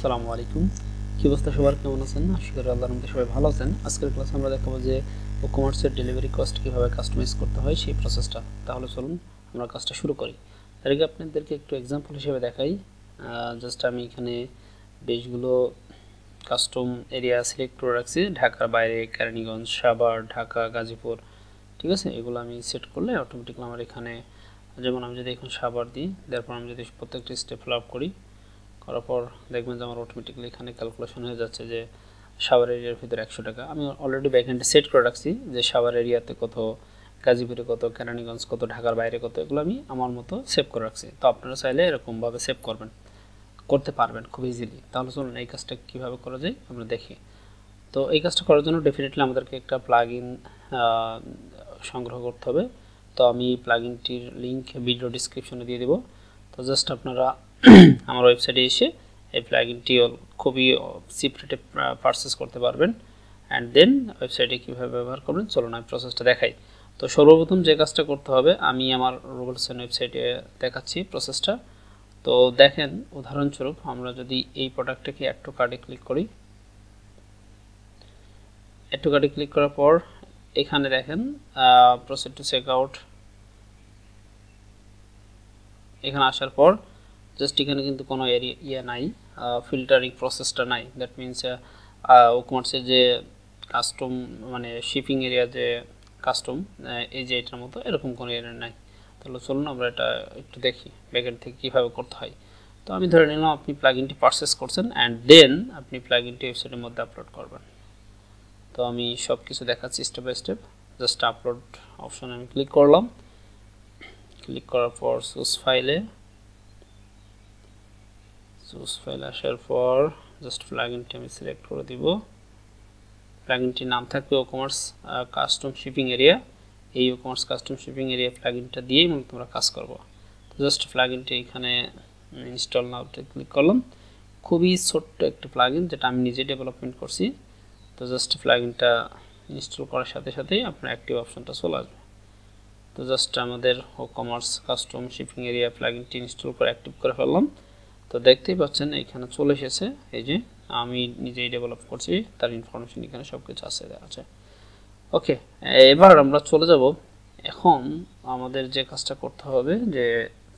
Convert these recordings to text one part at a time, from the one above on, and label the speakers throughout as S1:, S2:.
S1: আসসালামু আলাইকুম। কি অবস্থা সবার, কেমন আছেন? আশা করি আল্লাহর রহমতে সবাই ভালো আছেন। আজকের ক্লাসে আমরা দেখাবো যে WooCommerce এর ডেলিভারি কস্ট কিভাবে কাস্টমাইজ করতে হয় সেই প্রসেসটা। তাহলে চলুন আমরা কাজটা শুরু করি। তার আগে আপনাদেরকে একটু এক্সাম্পল হিসেবে দেখাই। জাস্ট আমি এখানে বেশগুলো কাস্টম এরিয়া সিলেক্ট করে রাখছি, ঢাকার বাইরে, কেরানীগঞ্জ, সাভার, ঢাকা, গাজীপুর, ঠিক আছে। এগুলো আমি সেট করলে অটোমেটিক্যালি আমার এখানে, যেমন আমি যদি এখন সাভার দিই, তারপর আমি যদি প্রত্যেকটা স্টেপ ফিল আপ করার পর দেখবেন যে আমার অটোমেটিক্যালি এখানে ক্যালকুলেশন হয়ে যাচ্ছে যে সাভার এরিয়ার ভিতরে 100 টাকা। আমি অলরেডি ব্যাকএন্ডে সেট করে রাখছি যে সাভার এরিয়াতে কত, গাজীপুরে কত, কেরানীগঞ্জ কত, ঢাকার বাইরে কত, এগুলো আমি আমার মতো সেভ করে রাখছি। তো আপনারা চাইলে এরকমভাবে সেভ করতে পারবেন খুব ইজিলি। তাহলে চলুন এই কাজটা কীভাবে করা যায় আমরা দেখি। তো এই কাজটা করার জন্য ডেফিনেটলি আমাদেরকে একটা প্লাগইন সংগ্রহ করতে হবে। তো আমি প্লাগইনটির লিঙ্ক ভিডিও ডিসক্রিপশনে দিয়ে দেবো। তো জাস্ট আপনারা আমার ওয়েবসাইটে এসে এই প্লাগইনটি খুবই চিপ রেটে পারচেস করতে পারবেন। অ্যান্ড দেন ওয়েবসাইটে কীভাবে ব্যবহার করবেন চলুন আমি প্রসেসটা দেখাই। তো সর্বপ্রথম যে কাজটা করতে হবে, আমি আমার রুবেলসের ওয়েবসাইটে দেখাচ্ছি প্রসেসটা। তো দেখেন, উদাহরণস্বরূপ আমরা যদি এই প্রোডাক্টটাকে অ্যাড টু কার্টে ক্লিক করি, অ্যাড টু কার্টে ক্লিক করার পর এখানে দেখেন প্রসেস টু চেক আউট, এখানে আসার পর জাস্ট এখানে কিন্তু কোনো এরিয়া নাই, ফিল্টারিং প্রসেসটা নাই। দ্যাট মিনস WooCommerce যে কাস্টম মানে শিপিং এরিয়া যে কাস্টম, এই যে এটার মতো এরকম কোনো এরিয়া নাই। তাহলে চলুন আমরা এটা একটু দেখি ব্যাকএন্ড থেকে কীভাবে করতে হয়। তো আমি ধরে নিলাম আপনি প্লাগইনটি পারচেস করছেন অ্যান্ড দেন আপনি প্লাগইনটি ওয়েবসাইটের মধ্যে আপলোড করবেন। তো আমি সব কিছু দেখাচ্ছি step by step. Just upload অপশনে আমি ক্লিক করলাম, ক্লিক করার পর চুজ ফাইলে আসার পর জাস্ট প্লাগইনটি আমি সিলেক্ট করে দিব। প্লাগইনটির নাম থাকবে WooCommerce কাস্টম শিপিং এরিয়া। এই WooCommerce কাস্টম শিপিং এরিয়া প্লাগইনটা দিয়েই মূলত আমরা কাজ করব। তো জাস্ট প্লাগইনটি এখানে ইনস্টল নাওতে ক্লিক করলাম। খুবই ছোট্ট একটা প্লাগইন যেটা আমি নিজে ডেভেলপমেন্ট করছি। তো জাস্ট প্লাগইনটা ইনস্টল করার সাথে সাথেই আপনার অ্যাক্টিভ অপশনটা চলে আসবে। তো জাস্ট আমাদের WooCommerce কাস্টম শিপিং এরিয়া প্লাগইনটি ইনস্টল করে অ্যাক্টিভ করে ফেললাম। তো দেখতেই পাচ্ছেন এখানে চলে এসেছে, এই যে আমি নিজেই ডেভেলপ করছি, তার ইনফরমেশন এখানে সব কিছু আছে। ওকে, এবার আমরা চলে যাব। এখন আমাদের যে কাজটা করতে হবে যে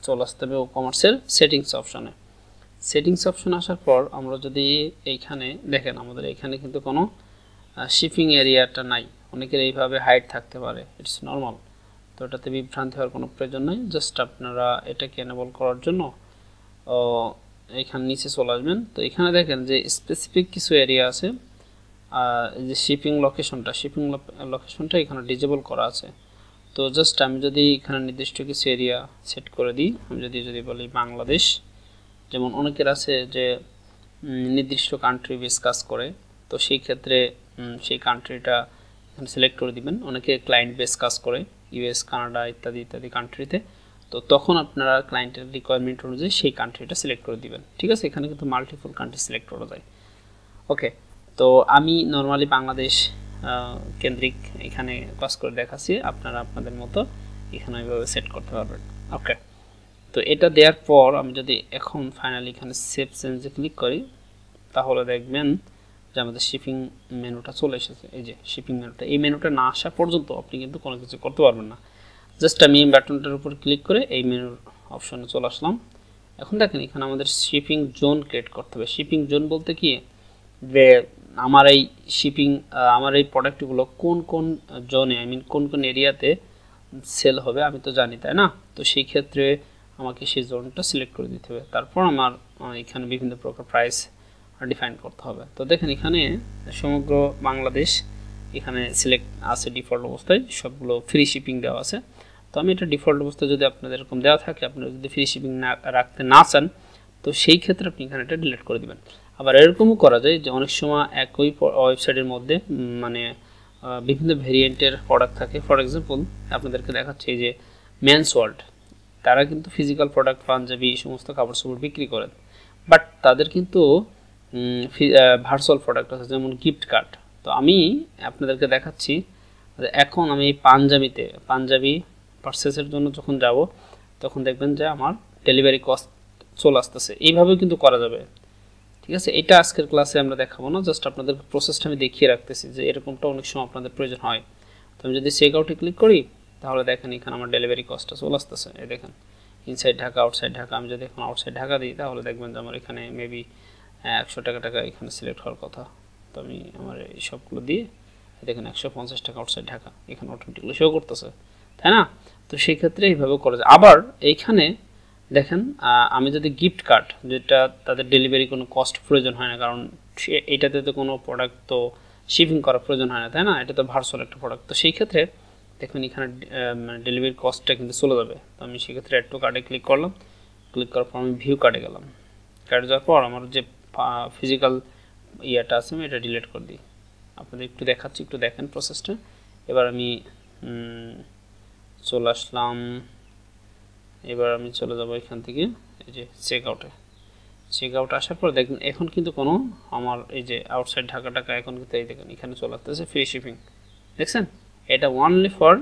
S1: চলে আসতে হবে WooCommerce এর সেটিংস অপশনে। সেটিংস অপশন আসার পর আমরা যদি এইখানে দেখেন, আমাদের এখানে কিন্তু কোনো শিপিং এরিয়াটা নাই। অনেকের এইভাবে হাইড থাকতে পারে, ইটস নর্মাল। তো এটাতে বিভ্রান্তি হওয়ার কোনো প্রয়োজন নেই। জাস্ট আপনারা এটাকে এনেবল করার জন্য এখানে নিচে চলে আসবেন। তো এখানে দেখেন যে স্পেসিফিক কিছু এরিয়া আছে, যে শিপিং লোকেশনটা এখানে ডিজেবল করা আছে। তো জাস্ট আমি যদি এখানে নির্দিষ্ট কিছু এরিয়া সেট করে দিই, আমি যদি বলি বাংলাদেশ, যেমন অনেকের আছে যে নির্দিষ্ট কান্ট্রি বেস কাজ করে, তো সেই ক্ষেত্রে সেই কান্ট্রিটা এখানে সিলেক্ট করে দিবেন। অনেকে ক্লায়েন্ট বেস কাজ করে US, কানাডা ইত্যাদি কান্ট্রিতে, তো তখন আপনারা ক্লায়েন্টের রিকোয়ারমেন্ট অনুযায়ী সেই কান্ট্রিটা সিলেক্ট করে দিবেন। ঠিক আছে, এখানে কিন্তু মাল্টিপল কান্ট্রি সিলেক্ট করা যায়। ওকে, তো আমি নর্মালি বাংলাদেশ কেন্দ্রিক এখানে কাজ করে দেখাচ্ছি, আপনারা আপনাদের মতো এখানে ওইভাবে সেট করতে পারবেন। ওকে, তো এটা দেওয়ার পর আমি যদি এখন ফাইনালি এখানে সেভ চেঞ্জে ক্লিক করি, তাহলে দেখবেন যে আমাদের শিপিং মেনুটা চলে এসেছে। এই যে শিপিং মেনুটা, এই মেনুটা না আসা পর্যন্ত আপনি কিন্তু কোনো কিছু করতে পারবেন না। জাস্ট আমি এই বাটনটার উপর ক্লিক করে এই মেনুর অপশনে চলে আসলাম। এখন দেখেন এখানে আমাদের শিপিং জোন ক্রিয়েট করতে হবে। শিপিং জোন বলতে কি, যে আমার এই প্রোডাক্টগুলো কোন জোনে, কোন এরিয়াতে সেল হবে আমি তো জানি, তাই না? তো সেই ক্ষেত্রে আমাকে সেই জোনটা সিলেক্ট করে দিতে হবে। তারপর আমার এখানে বিভিন্ন প্রকার প্রাইস ডিফাইন করতে হবে। তো দেখেন এখানে সমগ্র বাংলাদেশ এখানে সিলেক্ট আছে ডিফল্ট অবস্থায়, সবগুলো ফ্রি শিপিং দেওয়া আছে। তো আমি এটা ডিফল্ট অবস্থায়, যদি আপনাদের এরকম দেওয়া থাকে, আপনারা যদি ফ্রি শিপিং রাখতে না চান, তো সেই ক্ষেত্রে আপনি এখানে এটা ডিলিট করে দিবেন। আবার এরকমও করা যায় যে অনেক সময় একই ওয়েবসাইটের মধ্যে বিভিন্ন ভেরিয়েন্টের প্রোডাক্ট থাকে। ফর এক্সাম্পল আপনাদেরকে দেখাচ্ছি যে মেন্স ওয়ার্ল্ড, তারা কিন্তু ফিজিক্যাল প্রোডাক্ট, পাঞ্জাবি, এই সমস্ত কাপড় চোপড় বিক্রি করেন, বাট তাদের কিন্তু ভার্চুয়াল প্রোডাক্ট আছে, যেমন গিফট কার্ড। তো আমি আপনাদেরকে দেখাচ্ছি, এখন আমি পাঞ্জাবি পারচেসের জন্য যখন যাব, তখন দেখবেন যে আমার ডেলিভারি কস্ট চলে আসতেছে। এইভাবেও কিন্তু করা যাবে। ঠিক আছে, এটা আজকের ক্লাসে আমরা দেখাবো না, জাস্ট আপনাদের প্রসেসটা আমি দেখিয়ে রাখতেছি যে এরকমটা অনেক সময় আপনাদের প্রয়োজন হয়। তো আমি যদি চেক আউটে ক্লিক করি তাহলে দেখেন এখানে আমার ডেলিভারি কস্টটা চলে আসতেছে। এই দেখেন ইনসাইড ঢাকা আউটসাইড ঢাকা। আমি যদি এখন আউটসাইড ঢাকা দিই তাহলে দেখবেন যে আমার এখানে মেবি 100 টাকা এখানে সিলেক্ট হওয়ার কথা। তো আমি আমার এই সবগুলো দিয়ে দেখেন 150 টাকা আউটসাইড ঢাকা এখানে অটোমেটিক্যালি শো করতেছে, তাই না? তো সেই ক্ষেত্রে এইভাবে করা যায়। আবার এইখানে দেখেন আমি যদি গিফট কার্ড, যেটা তাদের ডেলিভারি কোনো কস্ট প্রয়োজন হয় না, কারণ এইটাতে তো কোনো প্রোডাক্ট তো শিপিং করার প্রয়োজন হয় না, তাই না? এটা তো ভার্চুয়াল একটা প্রোডাক্ট। তো সেই ক্ষেত্রে দেখুন এখানে ডেলিভারি কস্টটা কিন্তু চলে যাবে। তো আমি সেক্ষেত্রে অ্যাড টু কার্ডে ক্লিক করলাম, ক্লিক করার পর আমি ভিউ কার্ডে গেলাম। কার্ডে যাওয়ার পর আমার যে ফিজিক্যাল ইয়েটা আছে আমি এটা ডিলিট করে দিই। আপনাদের একটু দেখাচ্ছি, একটু দেখেন প্রসেসটা। এবার আমি চলে আসলাম, এবার আমি চলে যাব এখান থেকে এই যে চেক আউটে। চেক আউট আসার পর দেখুন এখন কিন্তু কোনো আমার এই যে আউটসাইড ঢাকা এখন কিন্তু এই দেখেন এখানে চলে আসতেছে ফ্রি শিপিং, দেখছেন? এটা অনলি ফর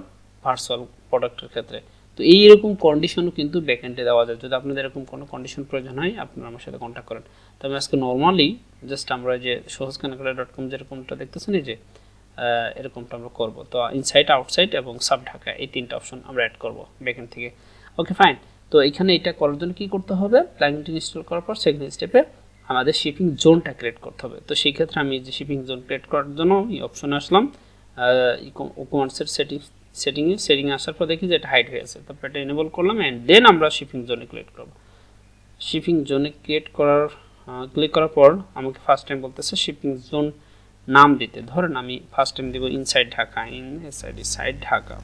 S1: ভার্চুয়াল প্রোডাক্টের ক্ষেত্রে। তো এইরকম কন্ডিশনও কিন্তু ব্যাকএন্ডে দেওয়া যায়। যদি আপনাদের এরকম কোনো কন্ডিশন প্রয়োজন হয় আপনারা আমার সাথে কন্ট্যাক্ট করেন। তো আমি আজকে নর্মালি জাস্ট আমরা যে সহজকেনাকাটা.com যেরকমটা দেখতেছেন এই যে এরকমটা আমরা করব। তো ইনসাইড আউটসাইড এবং সাব ঢাকা এই তিনটা অপশন আমরা অ্যাড করব ব্যাকএন্ড থেকে। Okay fine. তো এখানে এটা করার জন্য কি করতে হবে, প্লাগইনটি ইনস্টল করার পর সেকেন্ড স্টেপে আমাদের শিপিং জোনটা ক্রিয়েট করতে হবে। তো সেই ক্ষেত্রে আমি যে শিপিং জোন ক্রিয়েট করার জন্য এই অপশনে আসলাম, WooCommerce সেটিংয়ে আসার পর দেখি যে এটা হাইড হয়ে আছে। তারপর এটা এনেবল করলাম অ্যান্ড দেন আমরা শিপিং জোনে ক্রিয়েট করব। শিপিং জোনে ক্রিয়েট করার ক্লিক করার পর আমাকে ফার্স্ট টাইম বলতেছে শিপিং জোন নাম দিতে। ধরেন আমি ফার্স্ট টাইম দিব ইনসাইড ঢাকা, ইনসাইড ঢাকা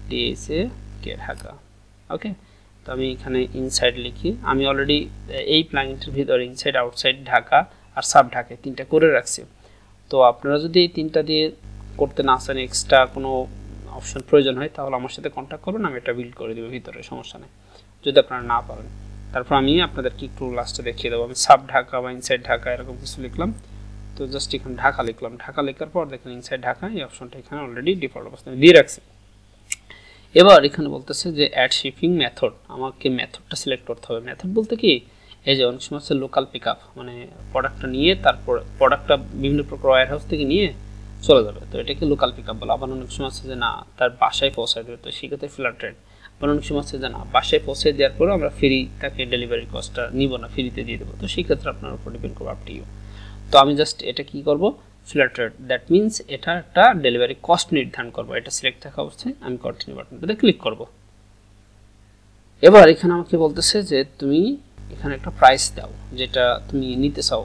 S1: ডিএসএ কে ঢাকা। ওকে, তো আমি এখানে ইনসাইড লিখি। আমি অলরেডি এই প্ল্যাগইনটার ভিতরে ইনসাইড আউটসাইড ঢাকা আর সাব ঢাকা তিনটা করে রাখছি। তো আপনারা যদি এই তিনটা দিয়ে করতে না চান, এক্সট্রা কোনো অপশন প্রয়োজন হয় তাহলে আমার সাথে কন্ট্যাক্ট করবেন, আমি এটা বিল্ড করে দেবো ভিতরে, সমস্যা নেই যদি আপনারা না পারেন। তারপর আমি আপনাদেরকে একটু লাস্টে দেখিয়ে দেবো। আমি সাব ঢাকা বা ইনসাইড ঢাকা এরকম কিছু লিখলাম। তো জাস্ট এখানে ঢাকা লিখলাম। ঢাকা লেখার পর দেখেন ইনসাইড ঢাকা এই অপশনটা এখানে অলরেডি ডিফল্ট অবস্থায় দিয়ে রাখছি। এবার এখানে বলতেছে যে অ্যাড শিপিং মেথড, আমাকে মেথডটা সিলেক্ট করতে হবে। মেথড বলতে কি, এই যে অনেক সময় হচ্ছে লোকাল পিক আপ, মানে প্রোডাক্টটা নিয়ে তারপর প্রোডাক্টটা বিভিন্ন প্রকার ওয়্যার হাউস থেকে নিয়ে চলে যাবে, তো এটাকে লোকাল পিক আপ বলে। আবার অনেক সময় আছে যে না তার বাসায় পৌঁছায় দেবে, তো সেক্ষেত্রে ফ্ল্যাট রেট। আবার অনেক সময় আছে যে না বাসায় পৌঁছে দেওয়ার পরেও আমরা ফ্রি তাকে ডেলিভারি কস্টটা নিব না, ফ্রিতে দিয়ে দেবো। তো সেই ক্ষেত্রে আপনার উপর ডিপেন্ড করবে, আপ টু ইউ। তো আমি জাস্ট এটা কি করব, ফ্ল্যাট রেট, দ্যাট মিনস এটা একটা ডেলিভারি কস্ট নির্ধারণ করব। এটা সিলেক্ট থাকা অবস্থায় আমি কন্টিনিউ বাটনটাতে ক্লিক করব। এবার এখানে আমাকে বলতেছে যে তুমি এখানে একটা প্রাইস দাও যেটা তুমি নিতে চাও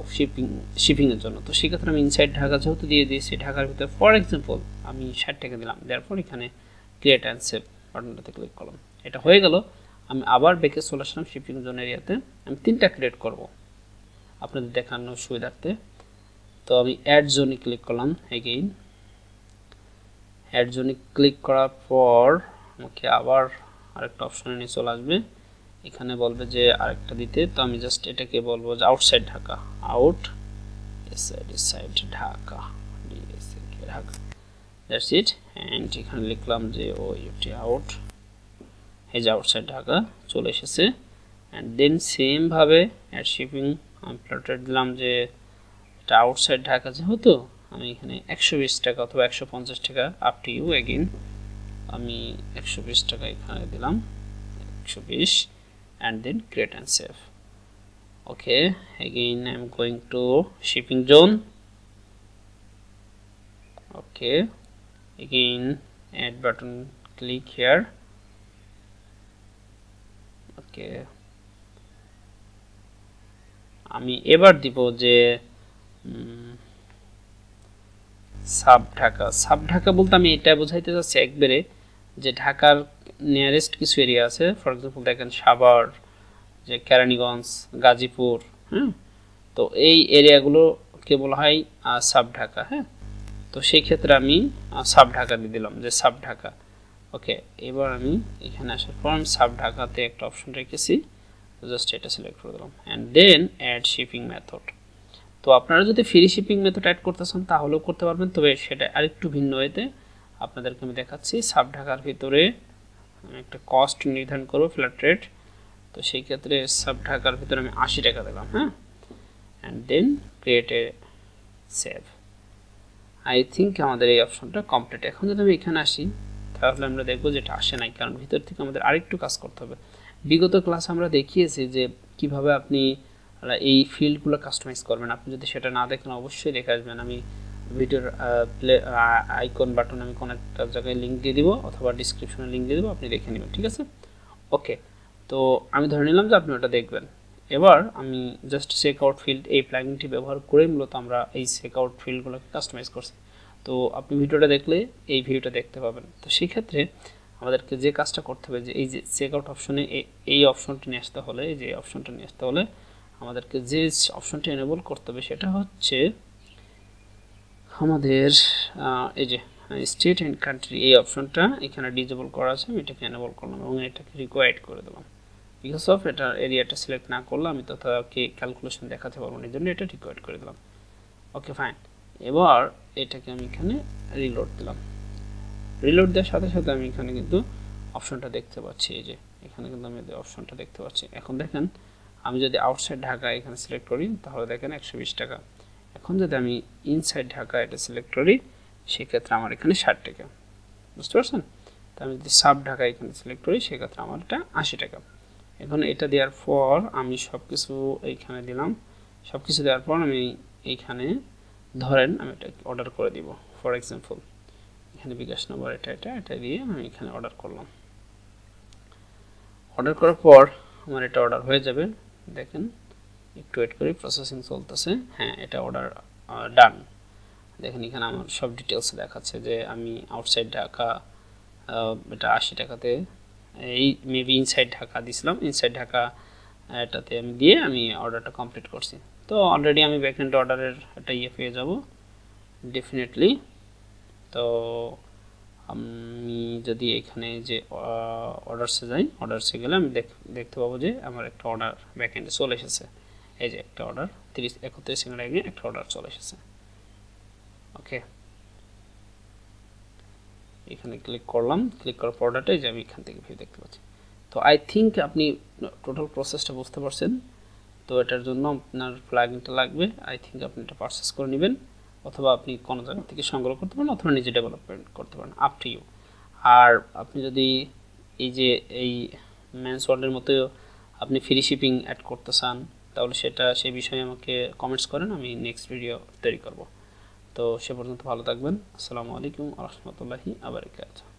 S1: শিপিংয়ের জন্য। তো সেক্ষেত্রে আমি ইনসাইড ঢাকা যেহেতু দিয়ে দিয়েছি, ঢাকার ভিতরে ফর এক্সাম্পল আমি 60 টাকা দিলাম, দেওয়ার পর এখানে ক্রিয়েট অ্যান্ড সেভ বাটনটাতে ক্লিক করলাম। এটা হয়ে গেল। আমি আবার ব্যাকে চলে আসলাম শিপিং জোন এরিয়াতে। আমি তিনটা ক্রিয়েট করব আপনাদের দেখানোর সুবিধার্থে। তো আমি অ্যাড জোনে ক্লিক করলাম। এগেইন অ্যাড জোনে ক্লিক করার পর আমাকে আবার আরেকটা অপশনে নিয়ে চলে আসবে। এখানে বলবে যে আরেকটা দিতে, তো আমি জাস্ট এটাকে বলবো যে outside Dhaka, outside Dhaka Dhaka, that's it. And এখানে লিখলাম যে ওইটি আউট, এই যে আউটসাইড ঢাকা চলে এসেছে। অ্যান্ড দেন সেম ভাবে অ্যাড শিপিং আমি প্লটেড দিলাম যে এটা আউটসাইড ঢাকা যেহেতু আমি এখানে 120 টাকা অথবা 150 টাকা, আপ টু ইউ। এগেইন আমি 120 টাকা এখানে দিলাম, 120, and then create and save. Okay, again I'm going to shipping zone. Okay, again add button, click here. Okay, আমি এবার দিব যে সাব ঢাকা বলতে আমি এটা বোঝাইতে চাচ্ছি একবারে যে ঢাকার নিয়ারেস্ট কিছু এরিয়া আছে। ফর এক্সাম্পল দেখেন সাভার, যে কেরানীগঞ্জ, গাজীপুর, হ্যাঁ, তো এই এরিয়াগুলোকে বলা হয় সাব ঢাকা। হ্যাঁ, তো সেই ক্ষেত্রে আমি সাব ঢাকা দিয়ে দিলাম যে সাব ঢাকা। ওকে, এবার আমি এখানে আসার পর আমি সাব ঢাকাতে একটা অপশন রেখেছি, জাস্ট এটা সিলেক্ট করে দিলাম and then add shipping method. তো আপনারা যদি ফ্রি শিপিং মেথড অ্যাড করতে চান তাহলেও করতে পারবেন, তবে সেটা আরেকটু ভিন্ন ওয়েতে আপনাদেরকে আমি দেখাচ্ছি। সাব ঢাকার ভিতরে একটা কস্ট নির্ধারণ করবো, ফ্ল্যাট রেট। তো সেই ক্ষেত্রে সাব ঢাকার ভিতরে আমি 80 টাকা দিলাম। হ্যাঁ, and then create a save. I think আমাদের এই অপশনটা কমপ্লিট। এখন যদি আমি এখানে আসি তাহলে আমরা দেখব যে এটা আসে নাই, কারণ ভিতর থেকে আমাদের আরেকটু কাজ করতে হবে। বিগত ক্লাস আমরা দেখিয়েছি যে কিভাবে আপনি এই ফিল্ডগুলো কাস্টমাইজ করবেন। আপনি যদি সেটা না দেখেন অবশ্যই দেখে আসবেন। আমি ভিডিওর আইকন বাটন আমি কোন একটা জায়গায় লিংক দিয়ে দিব অথবা ডেসক্রিপশনে লিংক দিয়ে দেব, আপনি দেখে নেবেন, ঠিক আছে? ওকে, তো আমি ধরে নিলাম যে আপনি ওটা দেখবেন। এবার আমি জাস্ট চেকআউট ফিল্ড এই প্লাগইনটি ব্যবহার করে মূলত আমরা এই চেকআউট ফিল্ডগুলোকে কাস্টমাইজ করছি। তো আপনি ভিডিওটা দেখলে এই ভিডিওটা দেখতে পাবেন। তো সেই ক্ষেত্রে আমাদেরকে যে কাজটা করতে হবে যে এই যে চেকআউট অপশনে এই অপশনটা নিয়ে আসতে হলে, এই যে অপশনটা নিয়ে আসতে হলে আমাদেরকে যে অপশনটি এনেবল করতে হবে সেটা হচ্ছে আমাদের এই যে স্টেট এন্ড কান্ট্রি, এই অপশনটা এখানে ডিসেবল করা আছে, আমি এটাকে এনেবল করলাম এবং এটাকে রিকোয়ার্ড করে দিলাম। বিকজ অফ এটা এরিয়াটা সিলেক্ট না করলে আমি তথাকে ক্যালকুলেশন দেখাতে পারবো না, এই জন্য এটা রিকোয়ার্ড করে দিলাম। ওকে ফাইন, এবার এটাকে আমি এখানে রিলোড দিলাম। রিলোড দেওয়ার সাথে সাথে আমি এখানে কিন্তু অপশনটা দেখতে পাচ্ছি, এই যে এখানে কিন্তু আমি অপশনটা দেখতে পাচ্ছি। এখন দেখেন আমি যদি আউটসাইড ঢাকা এখানে সিলেক্ট করি তাহলে দেখেন 120 টাকা। এখন যদি আমি ইনসাইড ঢাকা এটা সিলেক্ট করি সেক্ষেত্রে আমার এখানে 60 টাকা, বুঝতে পারছেন? তো আমি যদি সাব ঢাকা এখানে সিলেক্ট করি সেক্ষেত্রে আমার এটা 80 টাকা। এখন এটা দেওয়ার পর আমি সব কিছু এইখানে দিলাম, সব কিছু দেওয়ার পর আমি এইখানে ধরেন আমি এটা অর্ডার করে দিব। ফর এক্সাম্পল এখানে বিকাশ নম্বর এটা দিয়ে আমি এখানে অর্ডার করলাম। অর্ডার করার পর আমার এটা অর্ডার হয়ে যাবে। দেখেন একটু ওয়েট করি, প্রসেসিং চলতেছে। হ্যাঁ, এটা অর্ডার ডান। দেখেন এখানে আমার সব ডিটেলস দেখাচ্ছে যে আমি আউটসাইড ঢাকা এটা 80 টাকাতে, এই মেবি ইনসাইড ঢাকা দিছিলাম, ইনসাইড ঢাকা এটাতে আমি দিয়ে আমি অর্ডারটা কমপ্লিট করছি। তো অলরেডি আমি ব্যাকএন্ড অর্ডারের একটা ইয়ে পেয়ে যাব ডেফিনেটলি। তো আমি যদি এখানে যে অর্ডারসে যাই, অর্ডারসে গেলে আমি দেখতে পাবো যে আমার একটা অর্ডার ব্যাকএন্ডে চলে এসেছে। এই যে একটা অর্ডার 31 সেকেন্ড আগে একটা অর্ডার চলে এসেছে। ওকে, এখানে ক্লিক করলাম, ক্লিক করার পর অর্ডারটা এই যে আমি এখান থেকে ভিউ দেখতে পাচ্ছি। তো আই থিঙ্ক আপনি টোটাল প্রসেসটা বুঝতে পারছেন। তো এটার জন্য আপনার প্লাগইনটা লাগবে। আই থিঙ্ক আপনি এটা পারচেস করে নেবেন অথবা আপনি কোনো জায়গা থেকে সংগ্রহ করতে পারেন অথবা নিজে ডেভেলপমেন্ট করতে পারেন, আপ টু ইউ। আর আপনি যদি এই যে এই মেন্স ওয়ার্ল্ডের মতো আপনি ফ্রি শিপিং অ্যাড করতে চান তাহলে সেটা সেই বিষয়ে আমাকে কমেন্টস করেন, আমি নেক্সট ভিডিও তৈরি করব। তো সে পর্যন্ত ভালো থাকবেন। আসসালামু আলাইকুম ওয়া রাহমাতুল্লাহি ওয়া বারাকাতুহু।